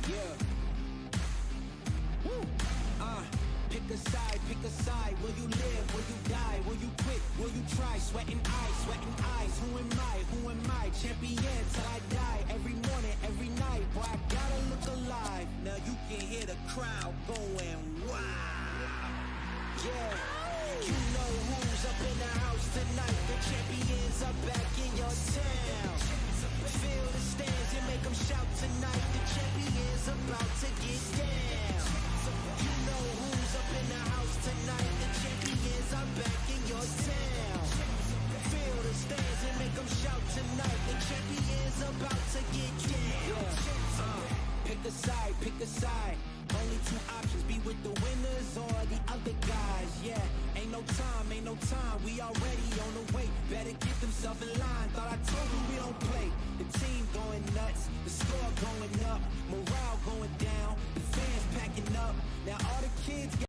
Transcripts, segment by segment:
Yeah. Woo. Pick a side. Will you live? Will you die? Will you quit? Will you try? Sweating eyes. Who am I? Champion till I die. Every morning, every night. Boy, I gotta look alive. Now you can hear the crowd going wow. Yeah. You know who's up in the house tonight. The champions are back in your town. Feel the stands and make them shout tonight. The champions about to get down. You know who's up in the house tonight. The champions are back in your town. Feel the stands and make them shout tonight. The champions about to get down. Pick a side. Only two options, be with the winners or the other guys. Yeah, ain't no time, we already on the way. Better get themselves in line, thought I told you we don't play. The team going nuts, the score going up, morale going down, the fans packing up. Now all the kids get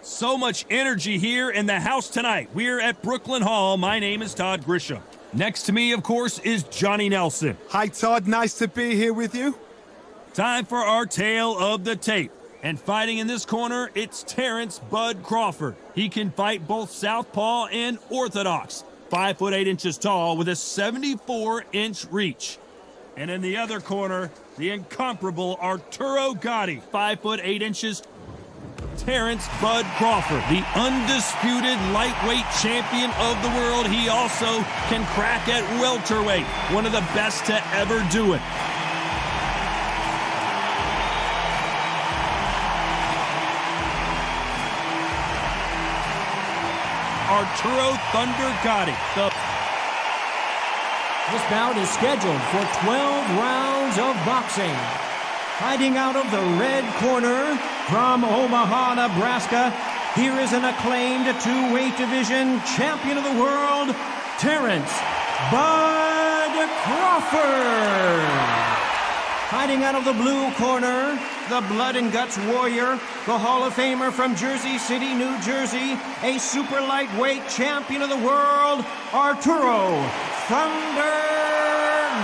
So much energy here in the house tonight. We're at Brooklyn Hall. My name is Todd Grisham. Next to me, of course, is Johnny Nelson. Hi, Todd. Nice to be here with you. Time for our tale of the tape. And fighting in this corner, it's Terrence Bud Crawford. He can fight both southpaw and orthodox. 5 foot 8 inches tall with a 74-inch reach. And in the other corner, the incomparable Arturo Gatti. 5 foot 8 inches. Terrence Bud Crawford, the undisputed lightweight champion of the world. He also can crack at welterweight, one of the best to ever do it. Arturo Thunder Gatti. This bout is scheduled for 12 rounds of boxing. Fighting out of the red corner from Omaha, Nebraska, here is an acclaimed two-weight division champion of the world, Terrence Bud Crawford. Fighting out of the blue corner, the blood and guts warrior, the Hall of Famer from Jersey City, New Jersey, a super lightweight champion of the world, Arturo Thunder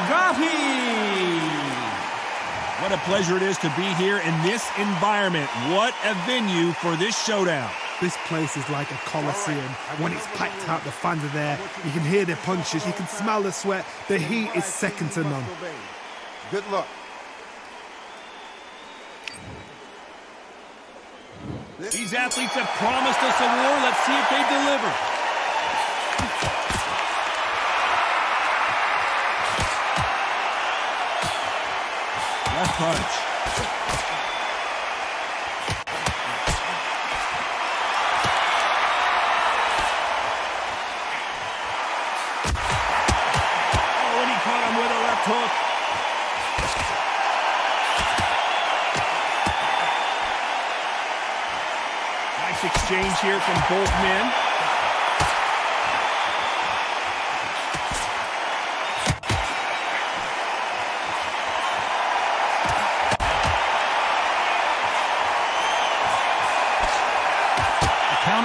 Gatti. What a pleasure it is to be here in this environment. What a venue for this showdown. This place is like a coliseum. When it's packed out, the fans are there. You can hear the punches. You can smell the sweat. The heat is second to none. Good luck. These athletes have promised us a war. Let's see if they deliver. Left punch. Oh, and he caught him with a left hook. Nice exchange here from both men.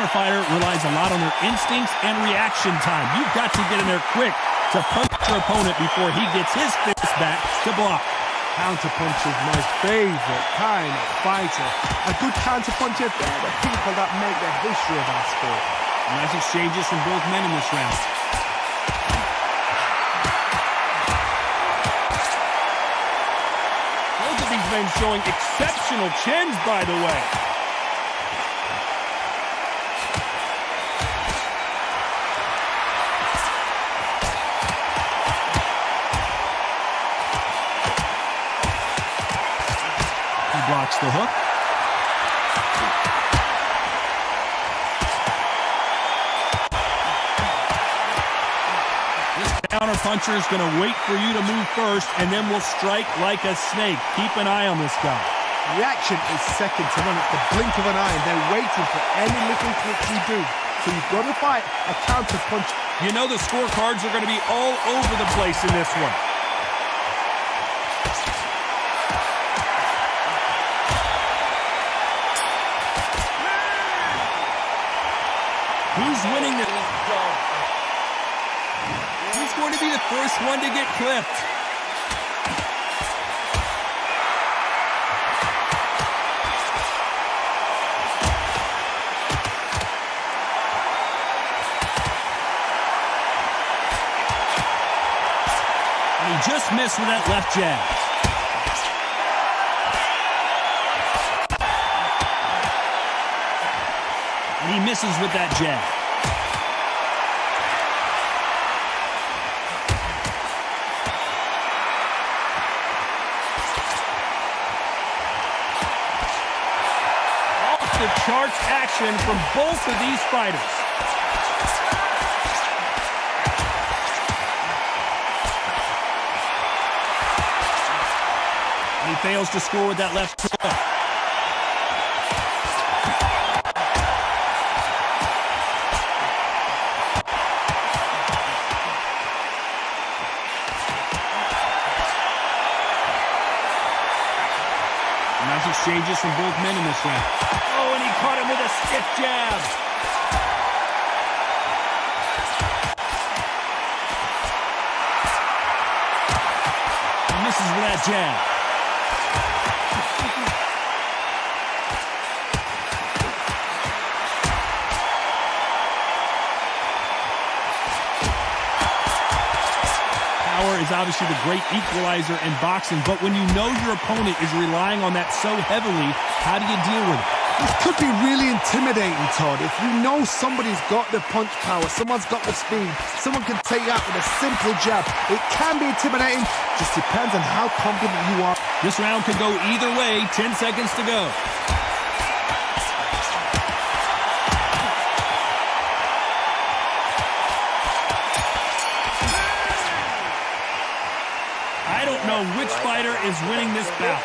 Fighter relies a lot on their instincts and reaction time. You've got to get in there quick to punch your opponent before he gets his fist back to block. Counterpunch is my favorite kind of fighter. A good counterpuncher, they're the people that make the history of our sport. Nice exchanges from both men in this round. Both of these men showing exceptional chins, by the way. Blocks the hook. This counter-puncher is going to wait for you to move first, and then will strike like a snake. Keep an eye on this guy. Reaction is second to none. It's the blink of an eye, and they're waiting for any little trick you do. So you've got to fight a counter-punch. You know the scorecards are going to be all over the place in this one. Who's winning this? Who's going to be the first one to get clipped? And he just missed with that left jab. And he misses with that jab. Off the charts action from both of these fighters. And he fails to score with that left hook. Nice exchanges from both men in this round. Oh, and he caught him with a stiff jab. He misses with that jab. Power is obviously the great equalizer in boxing, but when you know your opponent is relying on that so heavily, how do you deal with it? This could be really intimidating, Todd. If you know somebody's got the punch power, someone's got the speed, someone can take you out with a simple jab, it can be intimidating. Just depends on how confident you are. This round could go either way. 10 seconds to go. I don't know which fighter is winning this bout.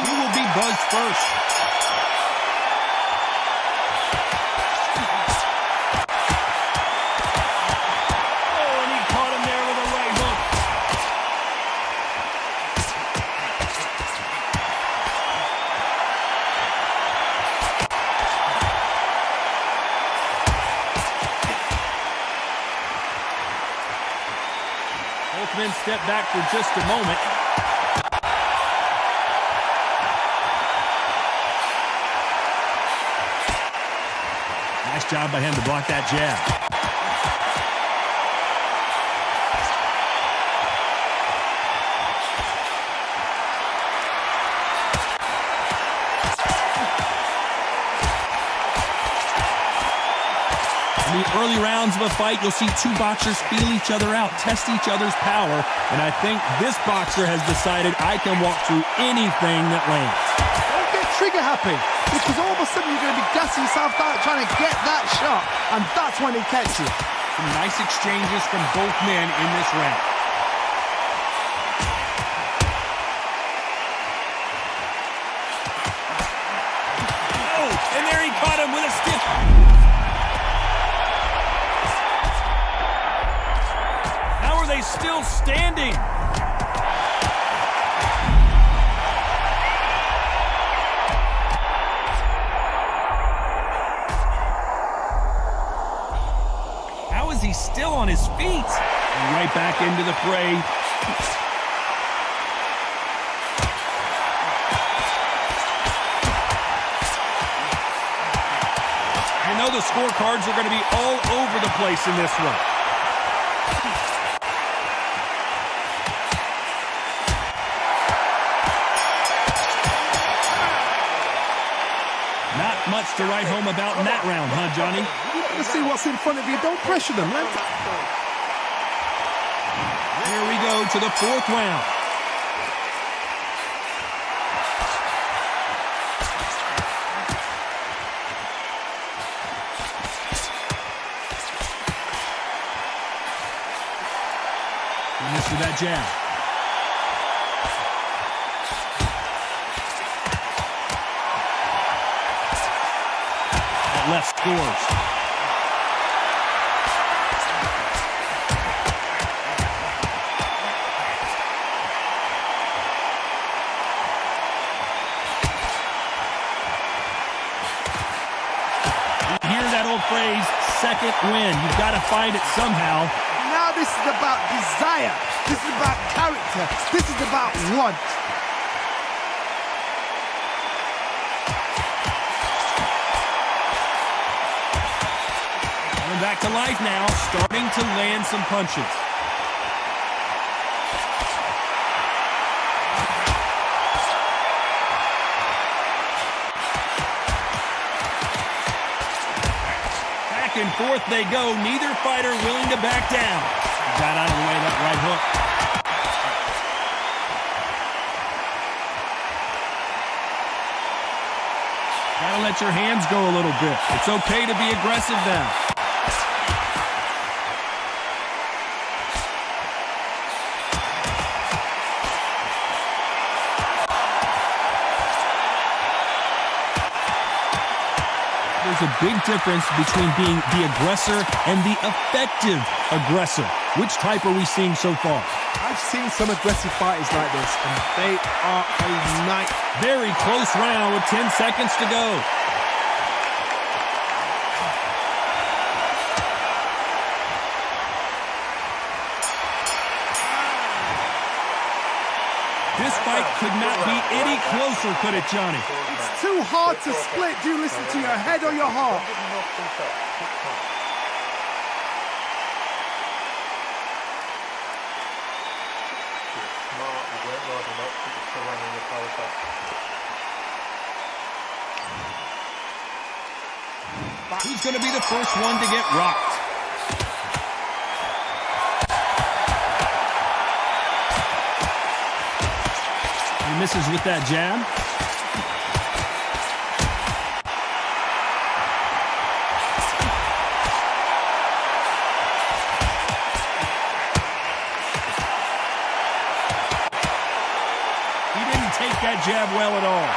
Who will be buzzed first? Oh, and he caught him there with a right hook. Both men step back for just a moment. Nice job by him to block that jab. In the early rounds of a fight, you'll see two boxers feel each other out, test each other's power, and I think this boxer has decided I can walk through anything that lands. Don't get trigger happy, because all of a sudden you're going to be gassing yourself out trying to get that shot, and that's when he catches you. Some nice exchanges from both men in this round. Oh, and there he caught him with a stiff. How are they still standing? How is he still on his feet? And right back into the fray. You know the scorecards are going to be all over the place in this one. Not much to write home about in that round, huh, Johnny? Let's see what's in front of you. Don't pressure them, man. Here we go to the fourth round. He missed with that jab. That left scores. second win. You've got to find it somehow. Now this is about desire. This is about character. This is about want. Coming back to life now, starting to land some punches. Back and forth they go, neither fighter willing to back down. Got out of the way of that right hook. Gotta let your hands go a little bit. It's okay to be aggressive now. There's a big difference between being the aggressor and the effective aggressor. Which type are we seeing so far? I've seen some aggressive fighters like this, and they are a night. Very close round with 10 seconds to go. This fight could not be any closer, could it, Johnny? It's too hard to split. Do you listen to your head or your heart? Who's going to be the first one to get rocked? He misses with that jab. He didn't take that jab well at all.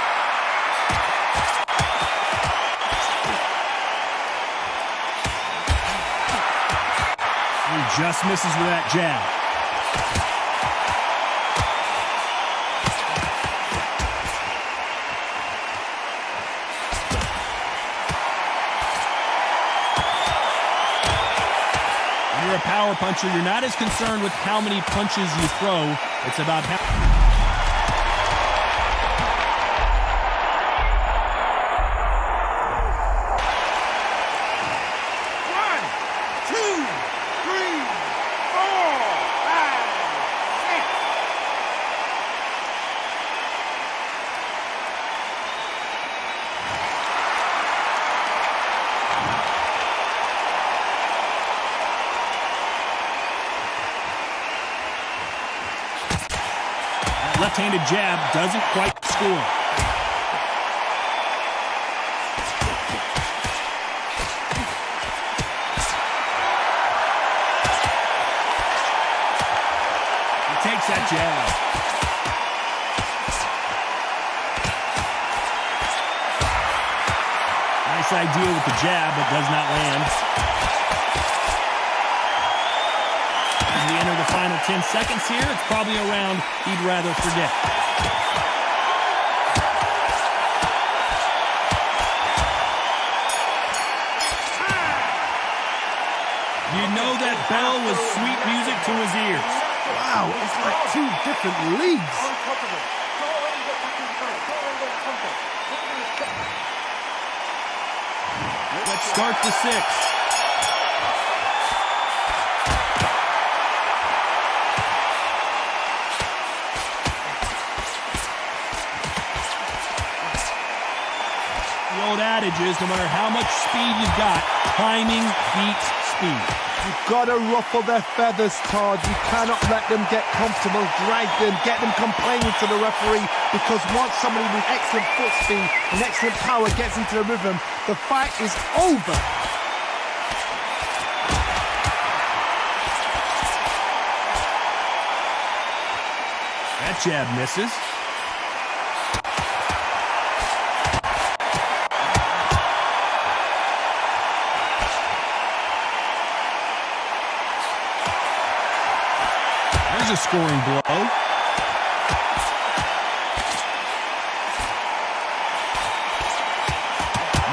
He just misses with that jab. When you're a power puncher, you're not as concerned with how many punches you throw. It's about how... Left-handed jab doesn't quite score. He takes that jab. Nice idea with the jab, but does not land. As we enter the final 10 seconds here, it's probably a round he'd rather forget. You know that bell was sweet music to his ears. Wow, it's like two different leagues. Let's start the sixth. The old adage is no matter how much speed you've got, timing beats speed. You've got to ruffle their feathers, Todd. You cannot let them get comfortable, drag them, get them complaining to the referee, because once somebody with excellent foot speed and excellent power gets into the rhythm, the fight is over. That jab misses. There's a scoring blow.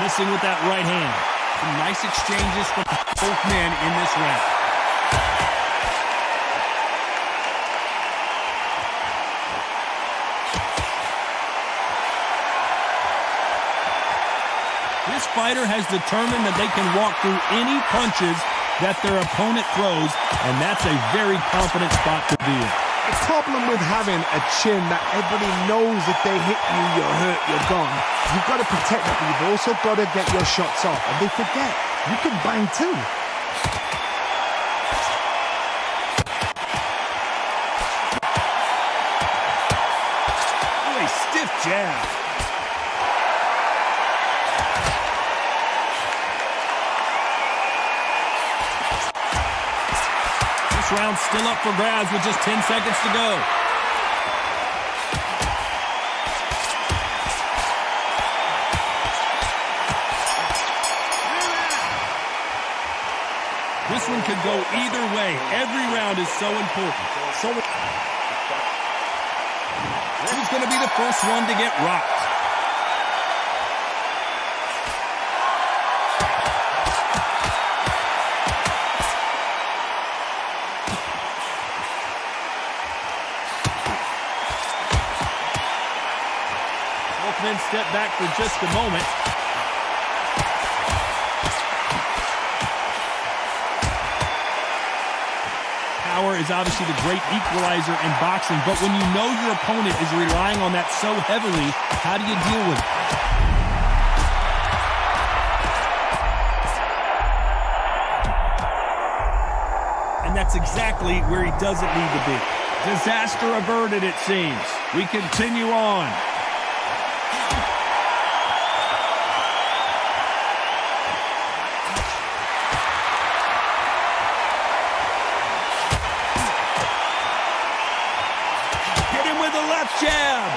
Missing with that right hand. Some nice exchanges from both men in this round. This fighter has determined that they can walk through any punches that their opponent throws, and that's a very confident spot to be in. The problem with having a chin that everybody knows if they hit you, you're hurt, you're gone. You've got to protect that, but you've also got to get your shots off. And they forget, you can bang too. Oh, a stiff jab. This round's still up for grabs with just 10 seconds to go. This one could go either way. Every round is so important. Who's going to be the first one to get rocked? Both men step back for just a moment. Power is obviously the great equalizer in boxing, but when you know your opponent is relying on that so heavily, how do you deal with it? And that's exactly where he doesn't need to be. Disaster averted, it seems. We continue on. Jab.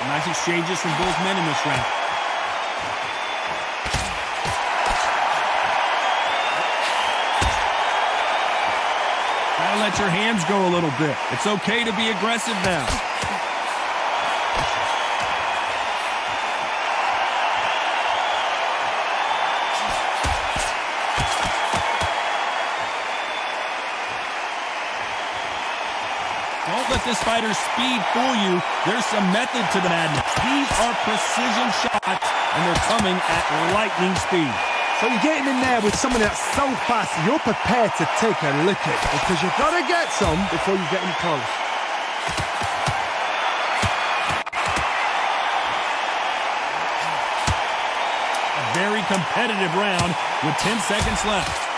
Nice exchanges from both men in this round. Gotta let your hands go a little bit. It's okay to be aggressive now. Don't let this fighter's speed fool you. There's some method to the madness. These are precision shots, and they're coming at lightning speed. So you're getting in there with someone that's so fast, you're prepared to take a lick at it because you've got to get some before you get any close. A very competitive round with 10 seconds left.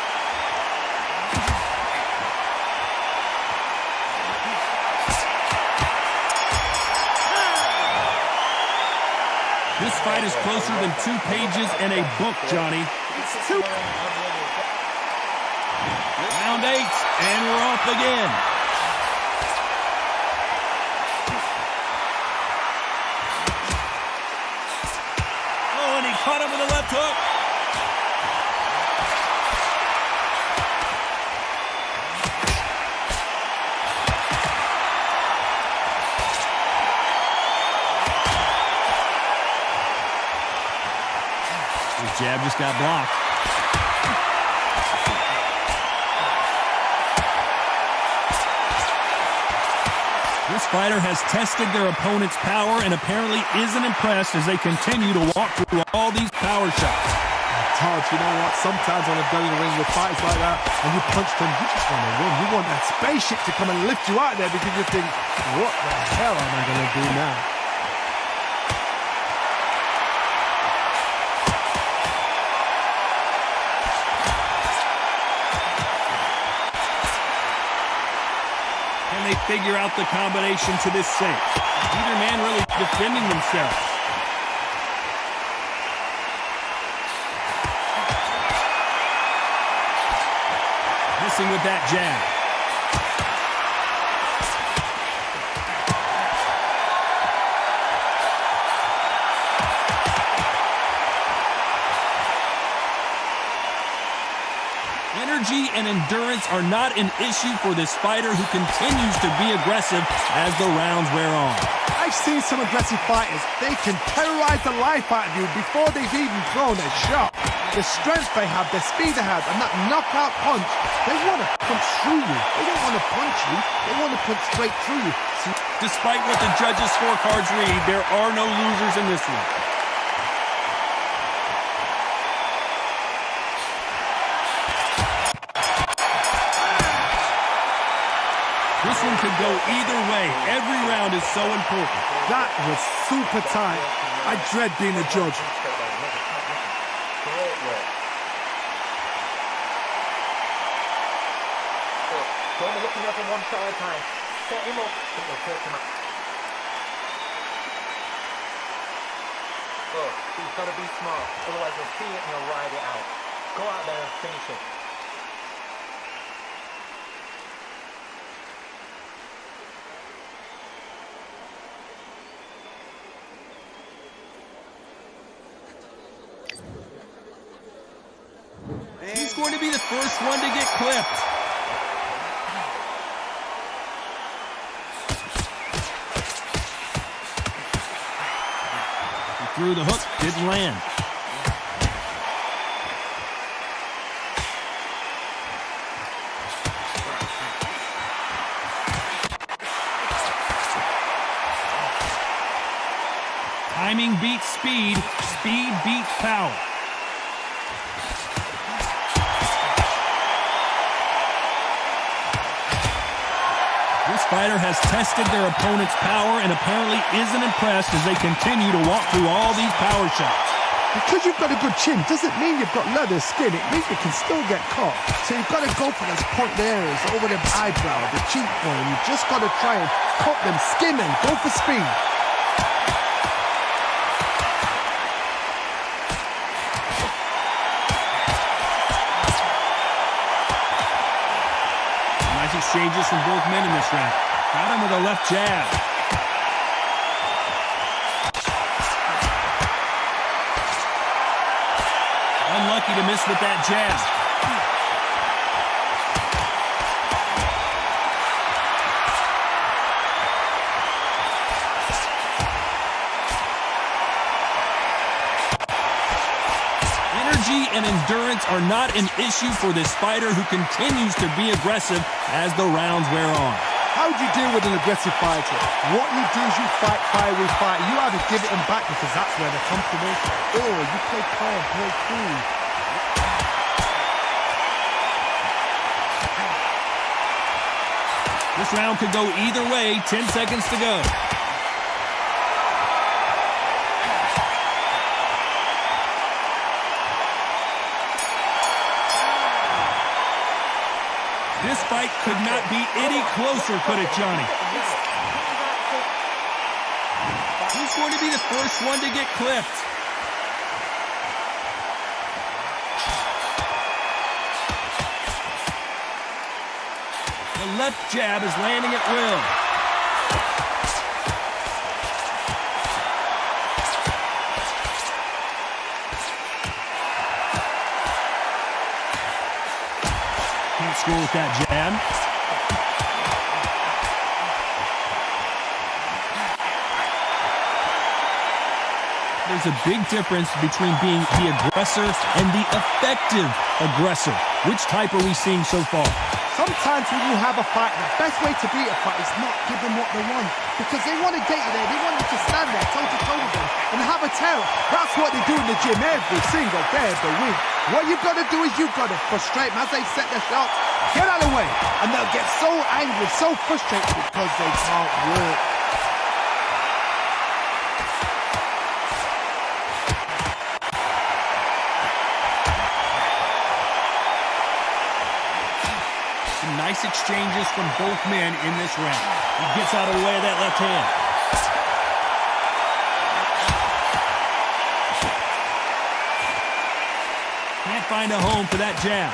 This fight is closer than 2 pages in a book, Johnny. It's 2. Round 8, and we're off again. Oh, and he caught him with a left hook. Jab just got blocked. This fighter has tested their opponent's power and apparently isn't impressed as they continue to walk through all these power shots. Todd, you know what? Sometimes when I've done in the ring with fights like that and you punch them, you just want to run. You want that spaceship to come and lift you out there because you think, what the hell am I going to do now? They figure out the combination to this safe. Neither man really defending themselves. Missing with that jab. Energy and endurance are not an issue for this fighter who continues to be aggressive as the rounds wear on. I've seen some aggressive fighters. They can terrorize the life out of you before they've even thrown a shot. the strength they have, the speed they have, and that knockout punch, they want to punch through you. They don't want to punch you, they want to punch straight through you. So, despite what the judges' scorecards read, there are no losers in this one. This one could go either way. Every round is so important. that was super tight. I dread being a judge. Great work. Don't be looking at him one shot at a time. Set him up. It'll take him out. Look, he's got to be smart. Otherwise he'll see it and he'll ride it out. Go out there and finish it. Who's going to be the first one to get clipped? He threw the hook, didn't land. Timing beats speed, speed beats power. This fighter has tested their opponent's power and apparently isn't impressed as they continue to walk through all these power shots. Because you've got a good chin doesn't mean you've got leather skin. It means you can still get caught. So you've got to go for those point areas over the eyebrow, the cheekbone. You've just got to try and cut them, skim them, go for speed. Nice exchanges from both men in this round. Got him with a left jab. Unlucky to miss with that jab. Energy and endurance are not an issue for this fighter who continues to be aggressive as the rounds wear on. How do you deal with an aggressive fighter? What you do is you fight fire with fire. You either give it them back because that's where they're comfortable, or you play calm, play cool. This round could go either way. 10 seconds to go. This fight could not be any closer, could it, Johnny? Who's going to be the first one to get clipped? The left jab is landing at will. Can't score with that jab. There's a big difference between being the aggressor and the effective aggressor. Which type are we seeing so far? Sometimes when you have a fight, the best way to beat a fight is not give them what they want. Because they want to get you there. They want you to stand there toe-to-toe with them and have a terror. That's what they do in the gym every single day of the week. What you've got to do is you've got to frustrate them as they set their shots. Get out of the way. And they'll get so angry, so frustrated because they can't work. Nice exchanges from both men in this round. He gets out of the way of that left hand. Can't find a home for that jab.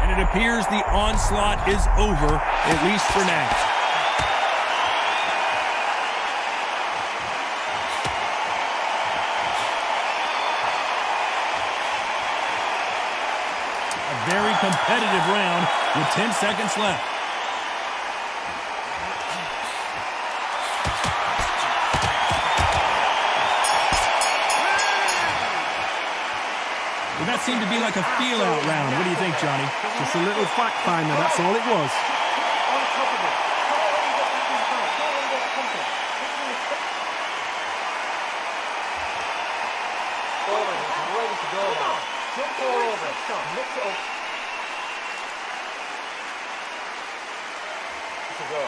And it appears the onslaught is over, at least for now. very competitive round with 10 seconds left. Well, that seemed to be like a feel-out round. What do you think, Johnny? Just a little fact finder, that's all it was. Jump all over. Mix it up. To go.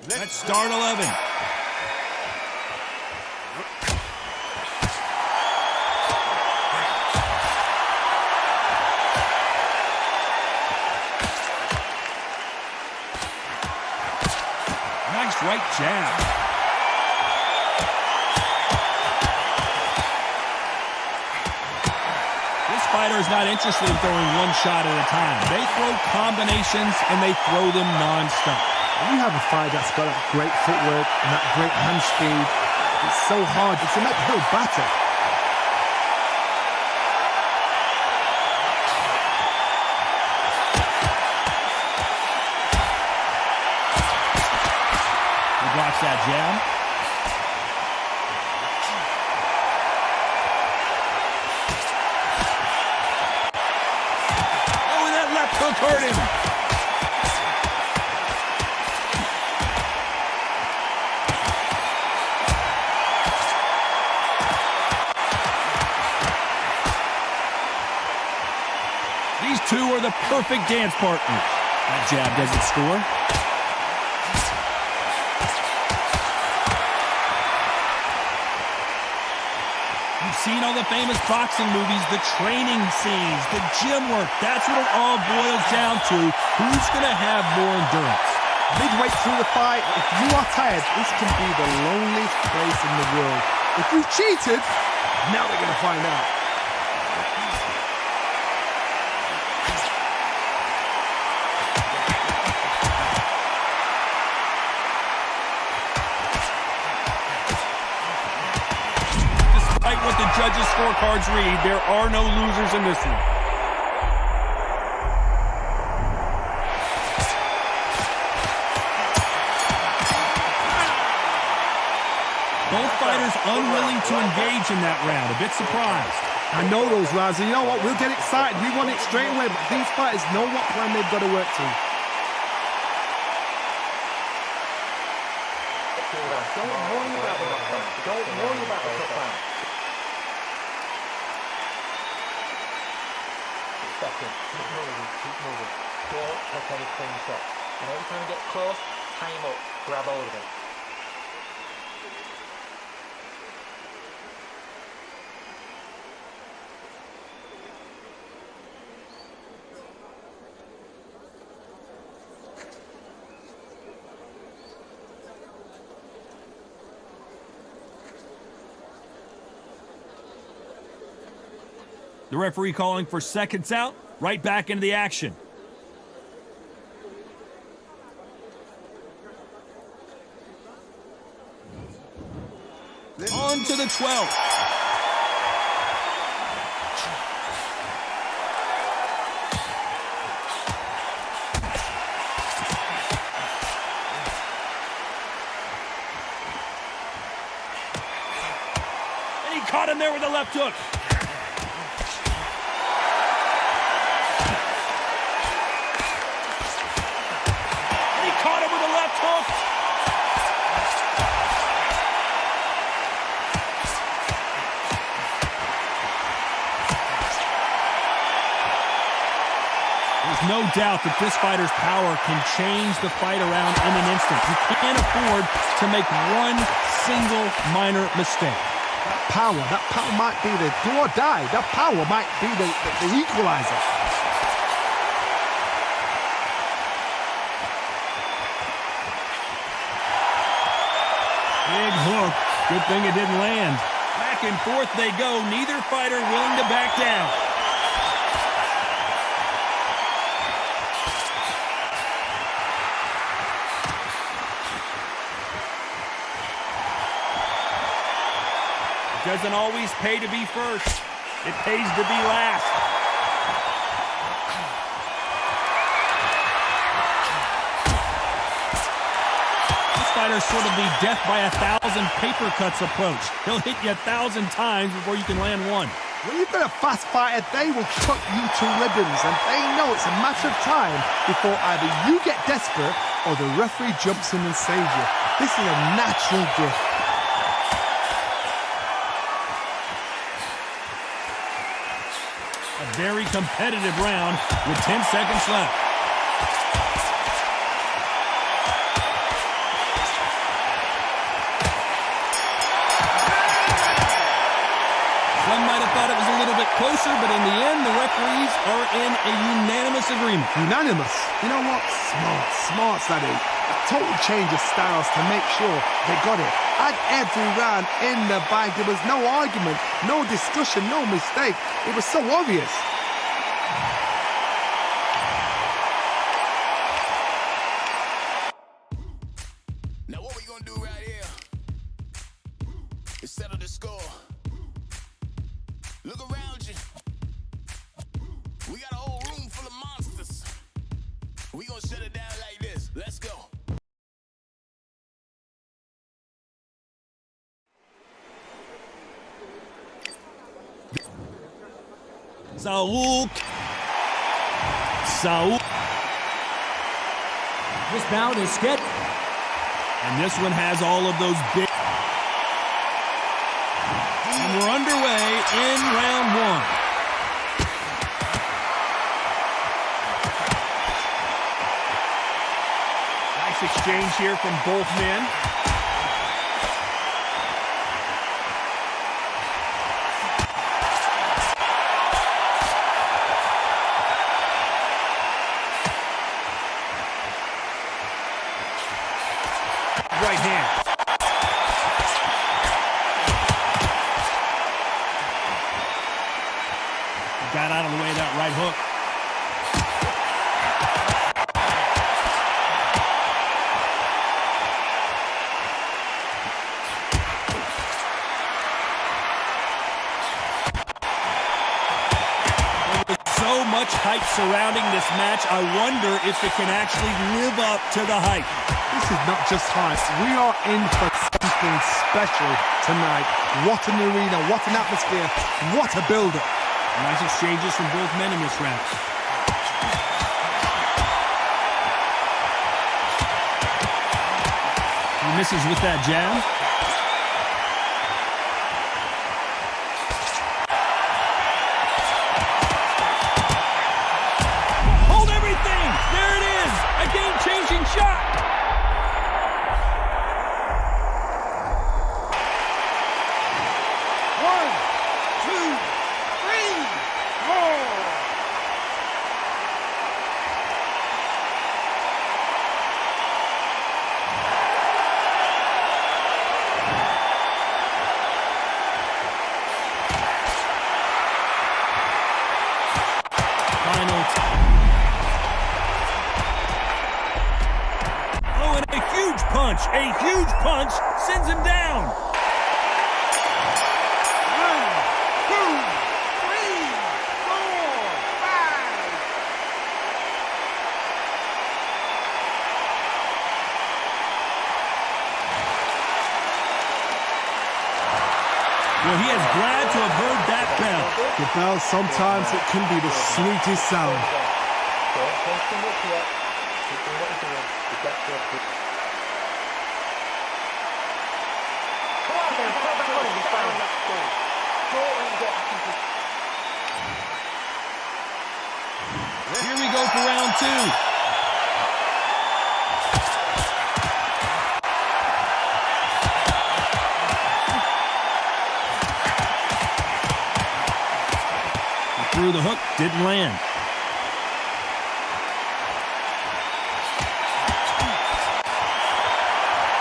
Let's start 11. Nice right jab. This fighter is not interested in throwing one shot at a time. They throw combinations and they throw them non-stop. When you have a fighter that's got that great footwork and that great hand speed, it's so hard. It's an uphill battle. He blocks that jab. Oh, and that left hook hurt him. These two are the perfect dance partners. That jab doesn't score. You've seen all the famous boxing movies, the training scenes, the gym work. That's what it all boils down to. Who's going to have more endurance? Midway through the fight, if you are tired, this can be the loneliest place in the world. If you cheated, now they're going to find out. Despite what the judges' scorecards read, there are no losers in this one. Both fighters unwilling to engage in that round. A bit surprised. I know those rounds, and you know what? We'll get excited. We want it straight away, but these fighters know what plan they've got to work to. Don't worry about the knockdown. Don't worry about the knockdown. Second. Keep moving. Keep moving. Don't take any clean shots. And every time you get close, tie him up. Grab hold of him. The referee calling for seconds out, right back into the action. On to the 12th. And he caught him there with a left hook. Caught him with a left hook. There's no doubt that this fighter's power can change the fight around in an instant. You can't afford to make one single minor mistake. That power might be the do or die. That power might be the equalizer. Big hook. Good thing it didn't land. Back and forth they go. Neither fighter willing to back down. It doesn't always pay to be first. It pays to be last. Fighter's sort of the death by 1,000 paper cuts approach. He'll hit you 1,000 times before you can land one. When you've got a fast fighter, they will cut you to ribbons, and they know it's a matter of time before either you get desperate or the referee jumps in and saves you. This is a natural gift. A very competitive round with 10 seconds left. Some might have thought it was a little bit closer, but in the end, the referees are in a unanimous agreement. Unanimous? You know what? Smart, Sadie. A total change of styles to make sure they got it. Had every round in the bag. There was no argument, no discussion, no mistake. It was so obvious. Now what we gonna do right here is settle the score. Look around you. We got a whole room full of monsters. We gonna shut it down like this. Let's go. Saul. This bout is scheduled. And this one has all of those big... And we're underway in round one. Nice exchange here from both men. Right hand. Got out of the way of that right hook. There was so much hype surrounding this match, I wonder if it can actually live up to the hype. This is not just hype. We are in for something special tonight. What an arena, what an atmosphere, what a build-up. Nice exchanges from both men in this round. He misses with that jab. Hold everything! There it is! A game-changing shot! Oh, and a huge punch sends him down. 1, 2, 3, 4, 5. Well, he is glad to have heard that bell. The bell, sometimes it can be the sweetest sound. Don't take too much yet. Keep doing what you're doing. You get to it. Come on, man. Put back on him. You're fine. Go and get back into it. Here we go for round two. He threw the hook, didn't land.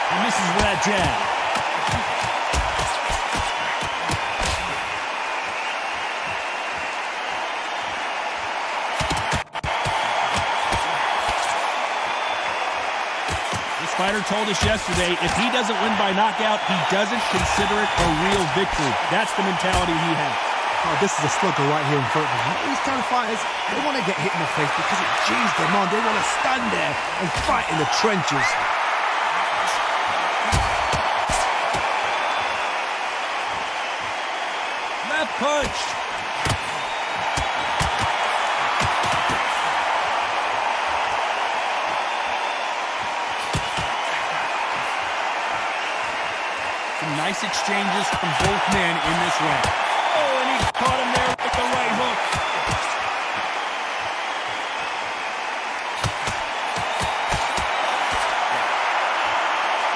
He misses with that jab. This fighter told us yesterday, if he doesn't win by knockout, he doesn't consider it a real victory. That's the mentality he has. Oh, this is a slugger right here in front of him. These kind of fighters, they want to get hit in the face because it G's them on. They want to stand there and fight in the trenches. Left punch. Some nice exchanges from both men in this round. Oh, and he caught him there with the right hook.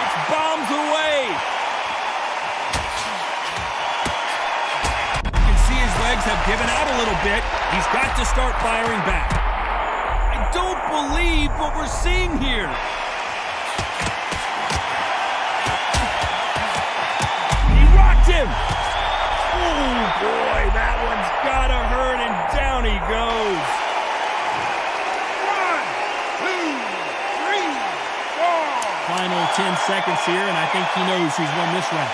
It's bombs away. You can see his legs have given out a little bit. He's got to start firing back. I don't believe what we're seeing here. He rocked him. Oh, boy, that one's gotta hurt, and down he goes. 1, 2, 3, 4. Final 10 seconds here, and I think he knows who's won this round.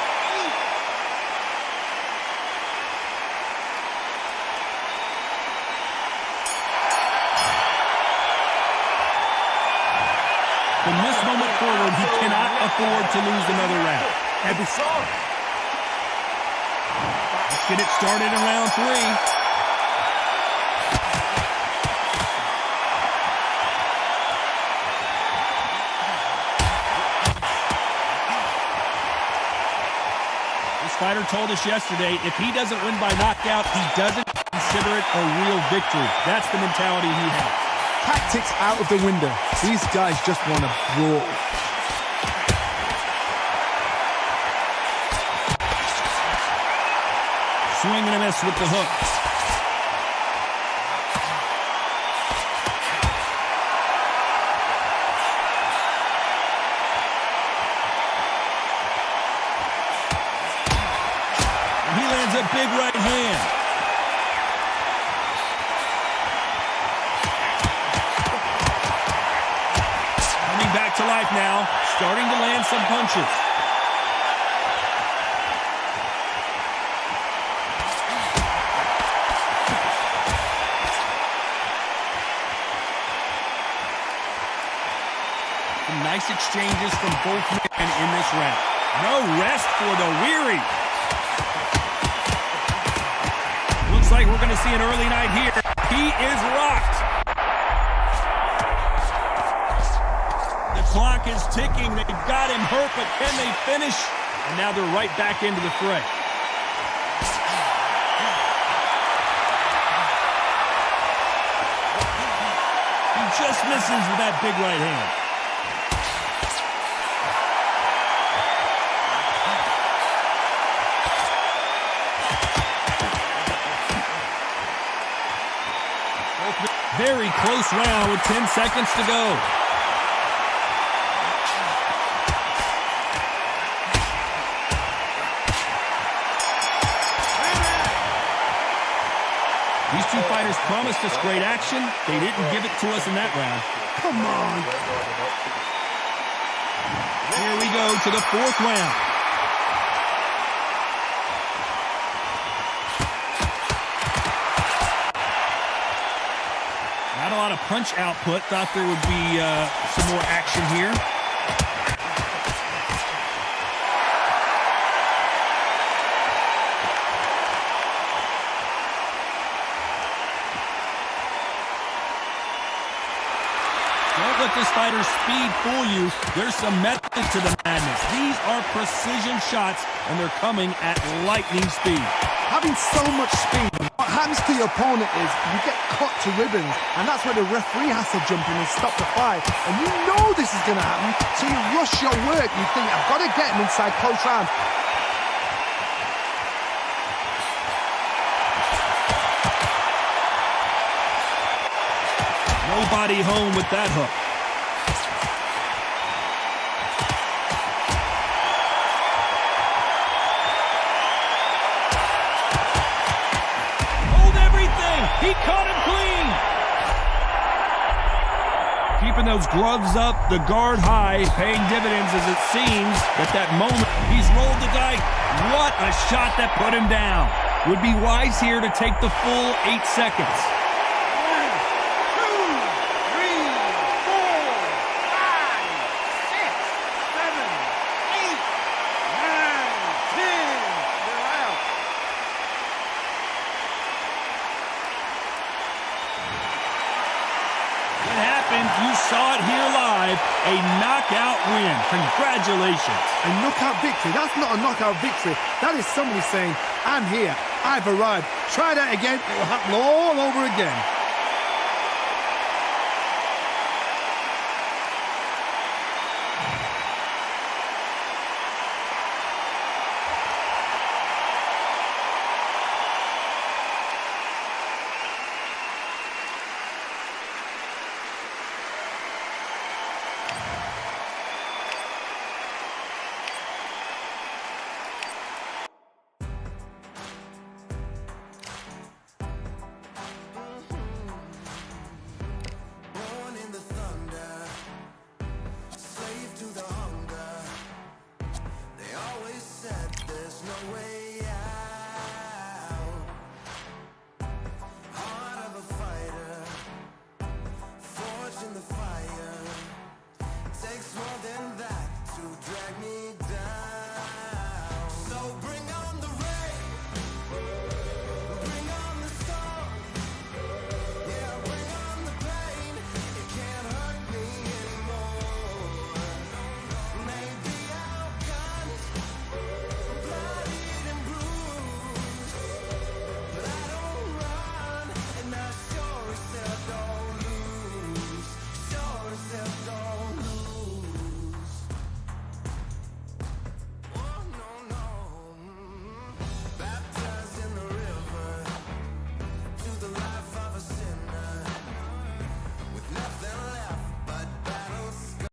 From this moment forward, he cannot afford to lose another round. Every song. Let's get it started in round 3. This fighter told us yesterday, if he doesn't win by knockout, he doesn't consider it a real victory. That's the mentality he has. Tactics out of the window. These guys just want to brawl. Swing and a miss with the hook. And he lands a big right hand. Coming back to life now, starting to land some punches. Nice exchanges from both men in this round. No rest for the weary. Looks like we're going to see an early night here. He is rocked. The clock is ticking. They've got him hurt, but can they finish? And now they're right back into the fray. He just misses with that big right hand. Very close round with 10 seconds to go. These two fighters promised us great action. They didn't give it to us in that round. Come on. Here we go to the 4th round. Not a lot of punch output. Thought there would be some more action here. Don't let this fighter's speed fool you. There's some method to the madness. These are precision shots, and they're coming at lightning speed. Having so much speed, what happens to your opponent is you get cut to ribbons, and that's where the referee has to jump in and stop the fight. And you know this is going to happen, so you rush your work. You think, I've got to get him inside close round. Nobody home with that hook. Hold everything. He caught him clean. keeping those gloves up, the guard high, paying dividends as it seems that moment he's rolled the dice. What a shot that put him down. Would be wise here to take the full 8 seconds. 1, 2, 3, 4, 5, 6, 7, 8, 9, 10. They're out. It happened. You saw it here live. A knockout win. Congratulations. A knockout victory? That's not a knockout victory. That is somebody saying, I'm here. I've arrived. Try that again. It will happen all over again. Born in the thunder, slave to the hunger. They always said there's no way out. Heart of a fighter, forged in the fire. Takes more than that to drag me down. So bring on the rain, bring on the storm. Yeah, bring on the pain. It can't hurt me anymore. Maybe our guns bloodied and bruised, but I don't run, and I sure as hell don't lose. Sure as hell don't lose. Oh no no. Baptized in the river to the life of a sinner, with nothing left but battle scars.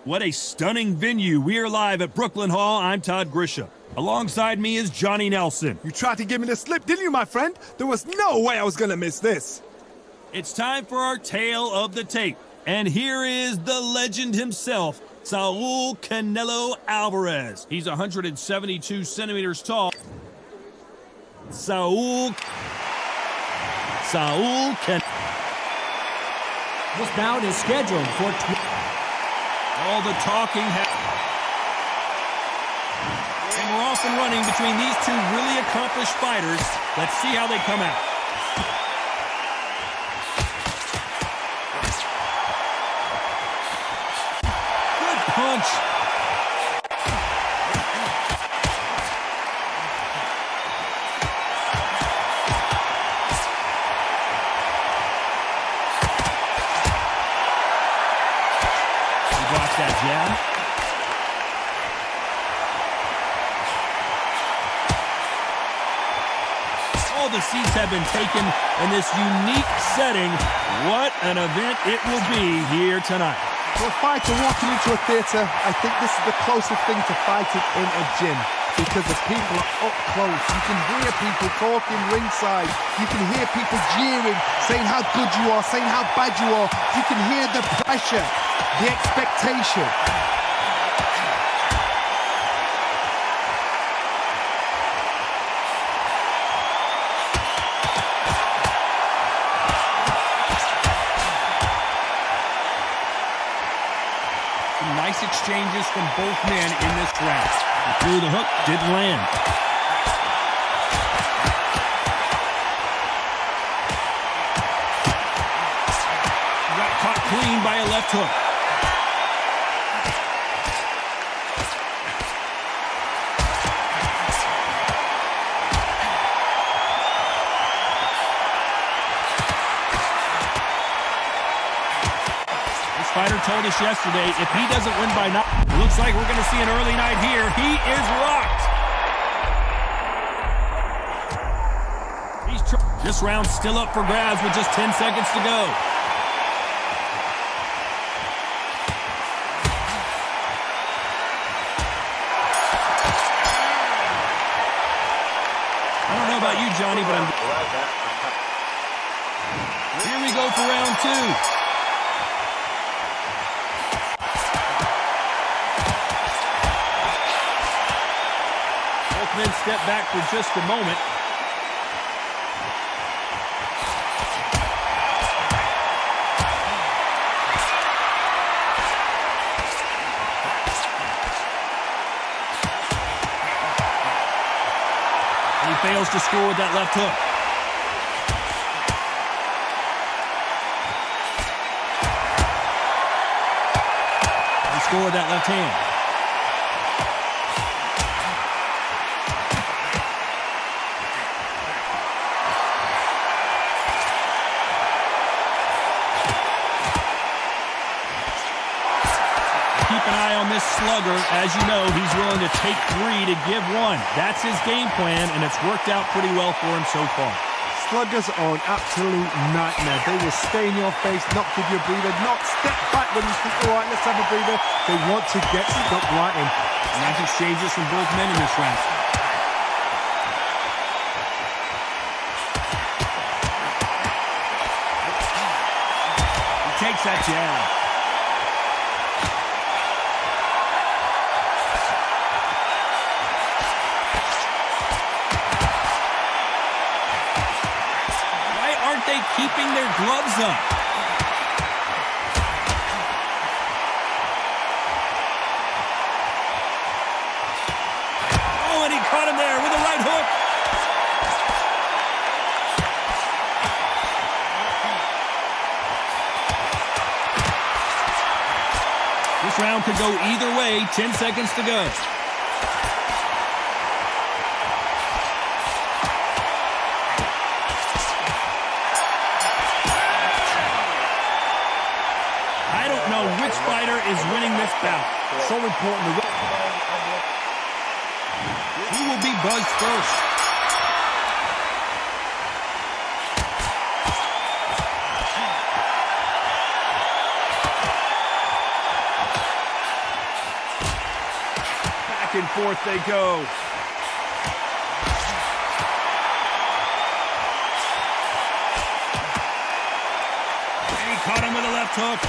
What a stunning venue. We are live at Brooklyn Hall. I'm Todd Grisham. Alongside me is Johnny Nelson. You tried to give me the slip, didn't you, my friend? There was no way I was going to miss this. It's time for our tale of the tape. And here is the legend himself, Saul Canelo Alvarez. He's 172 centimeters tall. Saul Canelo. This bout is scheduled for All the talking and we're off and running between these two really accomplished fighters. Let's see how they come out. Good punch. He blocks that jab. All the seats have been taken in this unique setting. What an event it will be here tonight. For a fighter walking into a theatre, I think this is the closest thing to fighting in a gym, because the people are up close. You can hear people talking ringside. You can hear people jeering, saying how good you are, saying how bad you are. You can hear the pressure, the expectation. Nice exchanges from both men in this round. He threw the hook, didn't land. He got caught clean by a left hook. Fighter told us yesterday, if he doesn't win by knockout, looks like we're going to see an early night here. He is rocked. This round's still up for grabs with just 10 seconds to go. know about you, Johnny, but I'm... Here we go for round 2. Both men step back for just a moment. And he fails to score with that left hook. He scored with that left hand. Keep an eye on this slugger. As you know, he's willing to take 3 to give 1. That's his game plan, and it's worked out pretty well for him so far. Sluggers are an absolute nightmare. They will stay in your face, not give you a breather, not step back when you think, all right, let's have a breather. They want to get stuck right in. Nice exchanges from both men in this round. He takes that jab. They keeping their gloves up. Oh, and he caught him there with a right hook. This round could go either way. 10 seconds to go. Which fighter is winning this bout? So important. Who will be buzzed first? Back and forth they go. And he caught him with a left hook.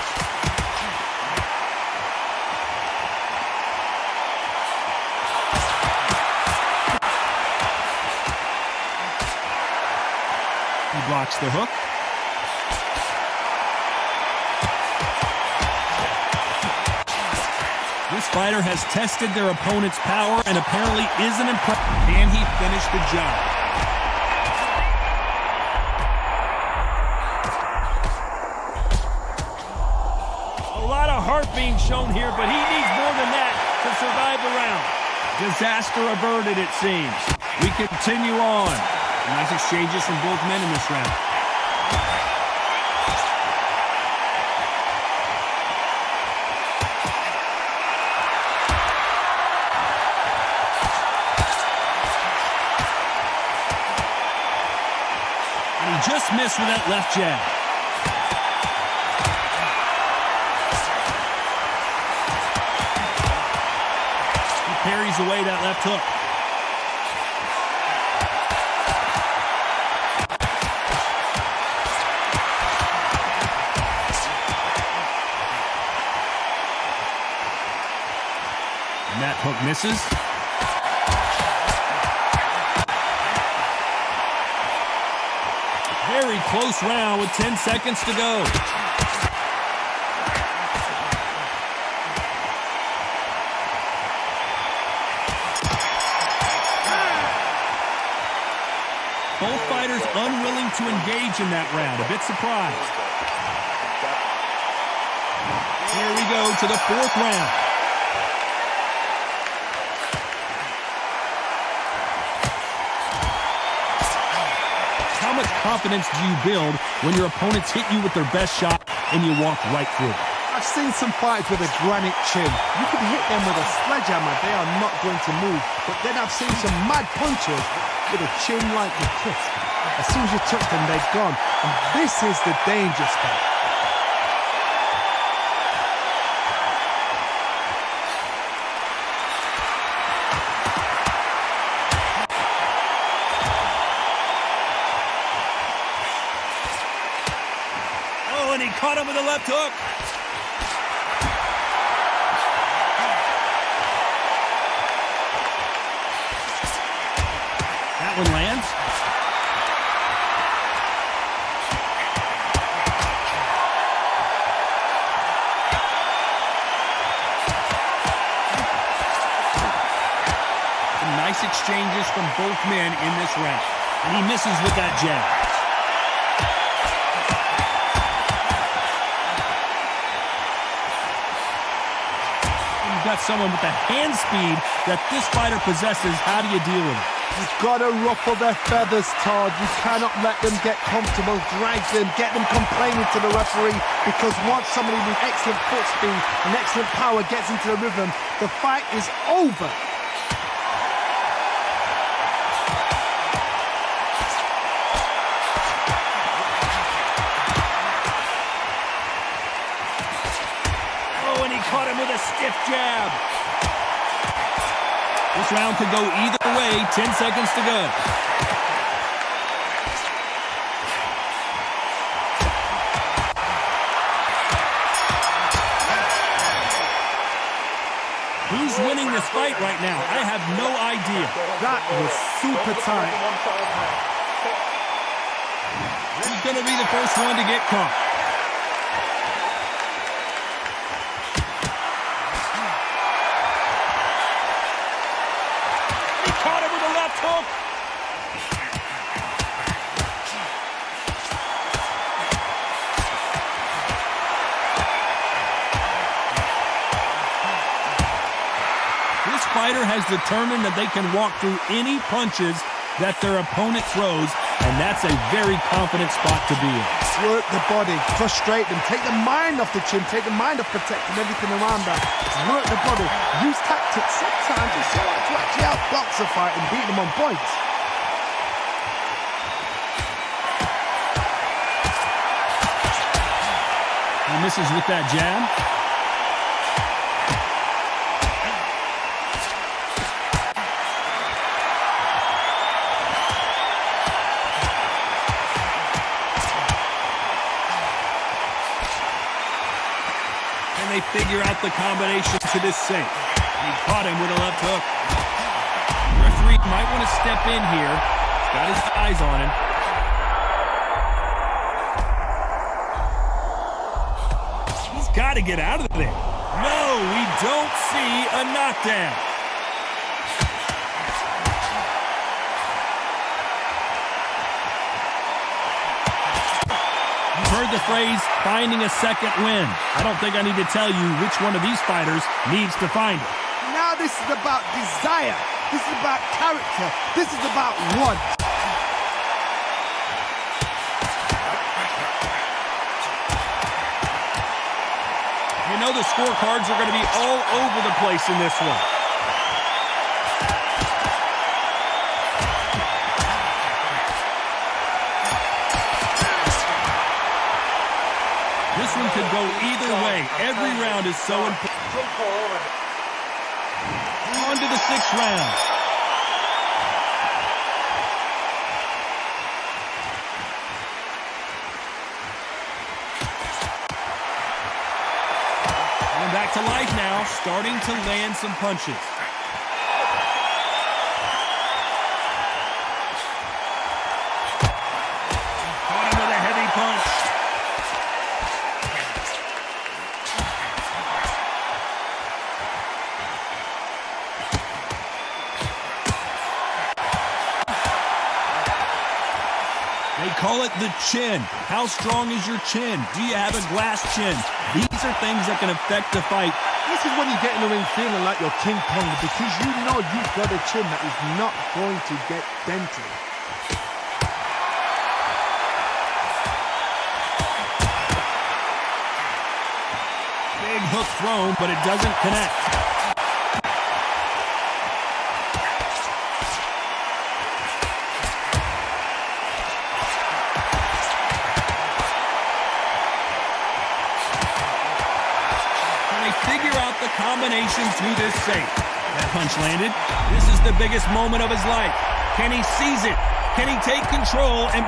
Blocks the hook. This fighter has tested their opponent's power and apparently isn't impressed. Can he finish the job? A lot of heart being shown here, but he needs more than that to survive the round. Disaster averted, it seems. We continue on. Nice exchanges from both men in this round. And he just missed with that left jab. He parries away that left hook. And that hook misses. Very close round with 10 seconds to go. Both fighters unwilling to engage in that round. A bit surprised. Here we go to the 4th round. How much confidence do you build when your opponents hit you with their best shot and you walk right through it? I've seen some fights with a granite chin. You can hit them with a sledgehammer, they are not going to move. But then I've seen some mad punchers with a chin like a crisp. As soon as you touch them, they're gone. And this is the danger spot. caught him with a left hook. That one lands. Some nice exchanges from both men in this round. And he misses with that jab. You've got someone with the hand speed that this fighter possesses. How do you deal with it? You've got to ruffle their feathers, Todd. You cannot let them get comfortable, drag them, get them complaining to the referee, because once somebody with excellent foot speed and excellent power gets into the rhythm, the fight is over. Oh, and he caught him with a stiff jab. This round could go either way. 10 seconds to go. Who's winning this fight right now? I have no idea. That was super tight. He's going to be the first one to get caught. Caught him with a left hook. This fighter has determined that they can walk through any punches that their opponent throws, and that's a very confident spot to be in. Work the body, frustrate them, take the mind off the chin, take the mind off protecting everything around that. Work the body, use tactics sometimes to actually outbox a fight and beat them on points. He misses with that jab. They figure out the combination to this sink. He caught him with a left hook. The referee might want to step in here. He's got his eyes on him. He's got to get out of there. No, we don't see a knockdown. Heard the phrase, finding a second win. I don't think I need to tell you which one of these fighters needs to find it. Now this is about desire. This is about character. This is about want. You know the scorecards are going to be all over the place in this one. This one could go either way. Every round is so important. On to the 6th round. Going back to life now, starting to land some punches. Caught him with a heavy punch. They call it the chin. How strong is your chin? Do you have a glass chin? These are things that can affect the fight. This is when you get in the ring feeling like you're King Kong, because you know you've got a chin that is not going to get dented. Big hook thrown, but it doesn't connect. Figure out the combination to this safe. That punch landed. This is the biggest moment of his life. Can he seize it? Can he take control? And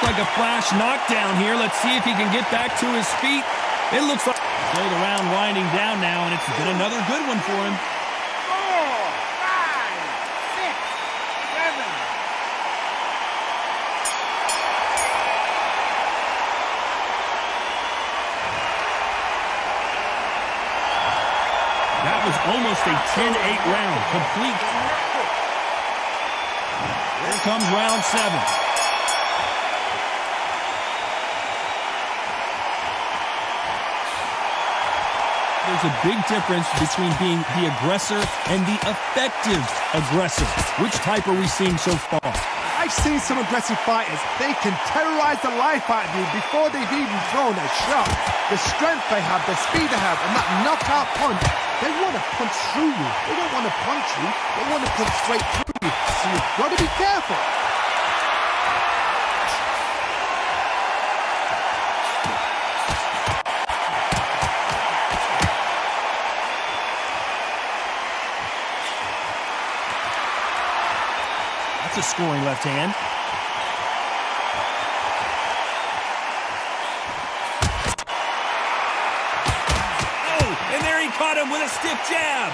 like a flash knockdown here. Let's see if he can get back to his feet. It looks like the round winding down now, and it's been another good one for him. 4, 5, 6, 7. That was almost a 10-8 round, complete. Here comes round 7. There's a big difference between being the aggressor and the effective aggressor. Which type are we seeing so far? I've seen some aggressive fighters. They can terrorize the life out of you before they've even thrown a shot. The strength they have, the speed they have, and that knockout punch, they want to punch through you. They don't want to punch you. They want to punch straight through you. So you've got to be careful. A scoring left hand. Oh, and there he caught him with a stiff jab.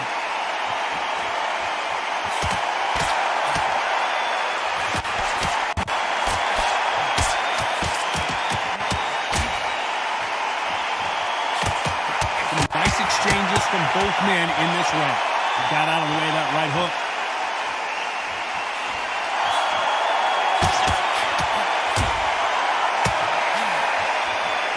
Some nice exchanges from both men in this round. Got out of the way of that right hook.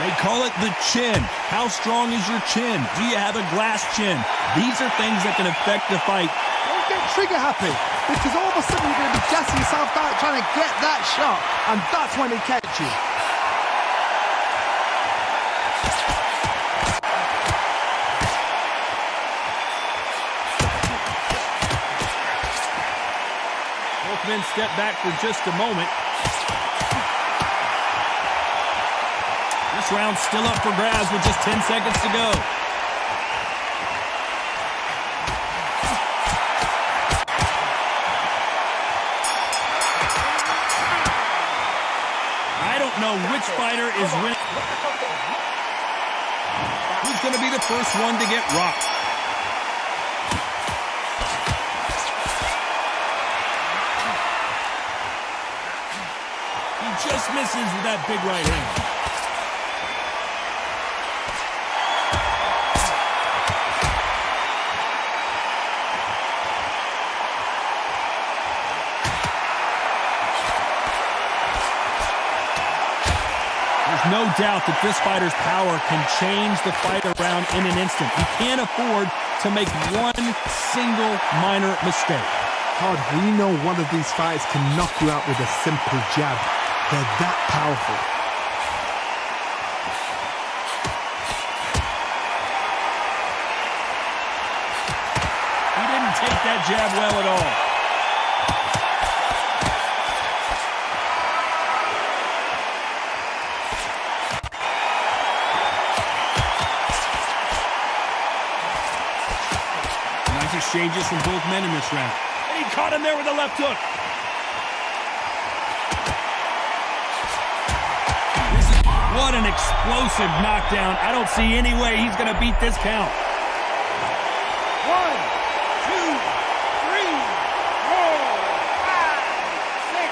They call it the chin. How strong is your chin? Do you have a glass chin? These are things that can affect the fight. Don't get trigger happy, because all of a sudden you're going to be gassing yourself out trying to get that shot, and that's when they catch you. Both men step back for just a moment. This round's still up for grabs with just 10 seconds to go. I don't know which fighter is winning. Who's going to be the first one to get rocked? He just misses with that big right hand. No doubt that this fighter's power can change the fight around in an instant. You can't afford to make one single minor mistake. Todd, we know one of these fighters can knock you out with a simple jab. They're that powerful. He didn't take that jab well at all. Exchanges from both men in this round. And he caught him there with a left hook. What an explosive knockdown. I don't see any way he's going to beat this count. 1, 2, 3, 4, 5, 6,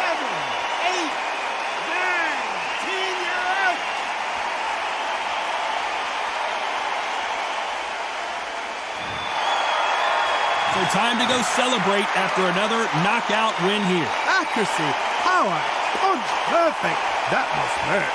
7, 8, 9, 10. You're out. So time to go celebrate after another knockout win here. Accuracy, power, punch, perfect. That must hurt.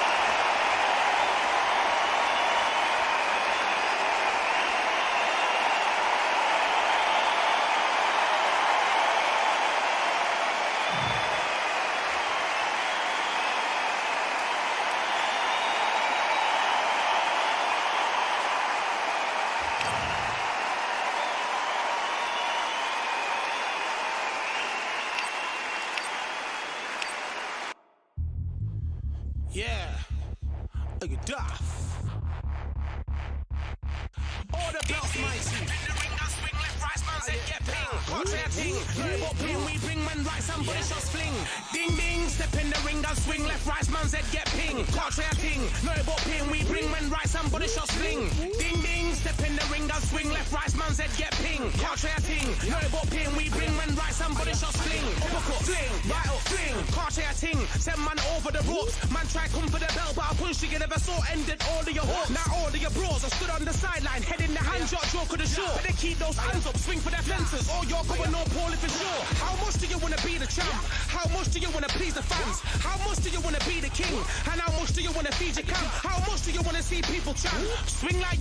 Yeah, look at Duff. All the belts, mighty. man said get ping. Culture a ting. No but ping, we bring man right, somebody shots fling. Ding ding, step in the ring and swing. Left right, man said get ping. Culture a ting. No but ping, we bring man right, somebody shots fling. Ding ding, step in the ring and swing. Left right, man said get ping. Culture a ting. No but ping, we bring man right, somebody shots fling. Uppercut, fling, right up, fling. Culture a ting. Send man over the ropes. Man try come for the belt, but I punch you never saw ended all of your hopes. Now all of your bros are stood on the sideline, head in the hand shot, joke of the show. But they keep those hands up, swing for their fences. Oh, you're going no poorly for sure. How much do you wanna be the champ? How much do you wanna please the fans? How much do you wanna be the king? And how much do you wanna feed your camp? How much do you wanna see people chant? Swing like